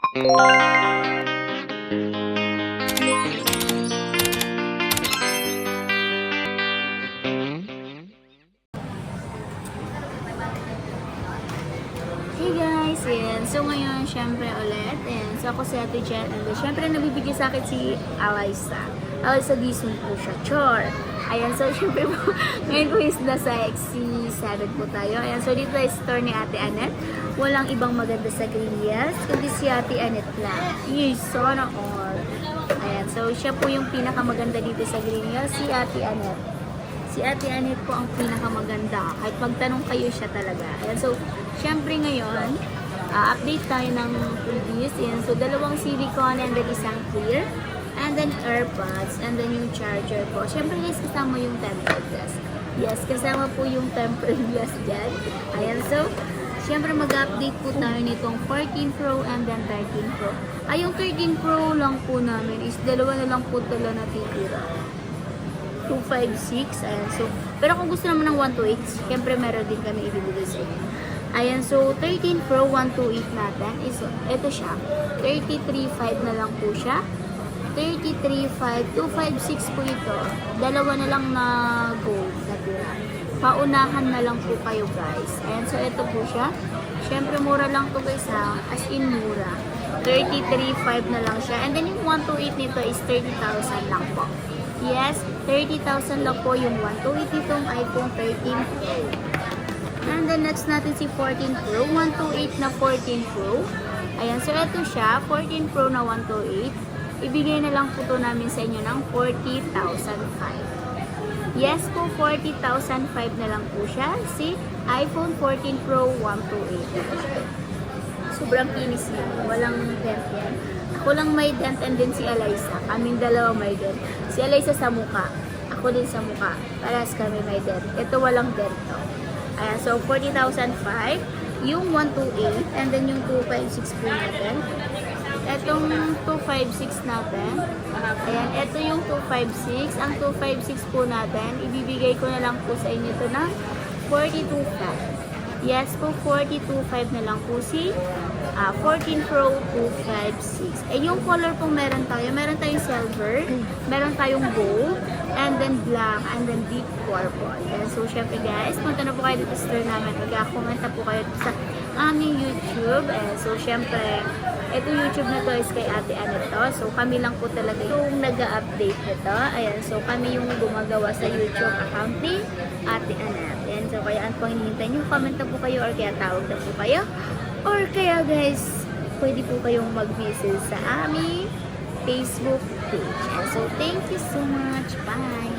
Hey guys! Ayan. So ngayon, syempre ulit. Ayan. So ako si Ate Jen. And syempre nabibigay sa akin si Alaysa. Alaysa Dizon po siya. Chor! Ayan. So syempre po, ngayon po is nasa XC7 po tayo. Ayan. So dito ay store ni Ate Anet. Walang ibang maganda sa Grilias. Kundi si Ate Anet lang. Yes, sana all. Ayan. So siya po yung pinakamaganda dito sa Grilias. Si Ate Anet. Si Ate Anet po ang pinakamaganda. Kahit magtanong kayo, siya talaga. Ayan, so, syempre ngayon, update tayo ng previous. Ayan, so, dalawang silicone and then isang clear. And then AirPods. And then yung charger po. Syempre guys, kasama yung tempered glass. Yes, kasama po yung tempered glass dyan. Ayan, so, syempre mag-update po tayo nitong 14 Pro and then 13 Pro. Ay, yung 13 Pro lang po namin is dalawa na lang po tala natitira. 256, ayan, so, pero kung gusto naman ng 128, syempre meron din kami ibibigay sa inyo. Ayan, so, 13 Pro 128 natin is, ito siya, 33.5 na lang po siya, 33.5, 256 po ito, dalawa na lang na gold na tira. Paunahan na lang po kayo guys. Ayan, so, ito po siya, syempre mura lang to guys ha, as in mura, 33.5 na lang siya, and then yung 128 nito is 30,000 lang po. Yes, 30,000 lang po yung 128 nitong iPhone 13 Pro. And then next natin si 14 Pro, 128 na 14 Pro. Ayan, so ito siya, 14 Pro na 128. Ibigay na lang po to namin sa inyo ng 40,005. Yes po, 40,005 na lang po siya. Si iPhone 14 Pro 128. Sobrang kinis niya, walang dent yan. Ako lang may dent and then si Alaysa. Kaming dalawa may dent. Si Alaysa sa muka. Ako din sa muka. Parehas kami may dent. Ito walang dent to. Ayan, so 40,005. Yung 128 and then yung 256 po natin. Etong 256 natin. Ayan, ito yung 256. Ang 256 po natin, ibibigay ko na lang po sa inyo ito ng 42,500. Yes po, 42.5 na lang po si 14 Pro 256. Eh, yung color po meron tayong silver, meron tayong gold, and then black, and then deep purple. And so, syempre guys, punta na po kayo dito sa store namin. Mag-comment na po kayo sa aming YouTube. And so, syempre, ito YouTube na to is kay Ate Anet to. So, kami lang po talaga yung nag-update nito. Ayan, so kami yung gumagawa sa YouTube account ni Ate Anet. Ayan, so kaya ano pang hinihintay nyo, comment na po kayo or kaya tawag na po kayo. Or kaya guys, pwede po kayong mag-visit sa aming Facebook page. And so, thank you so much. Bye!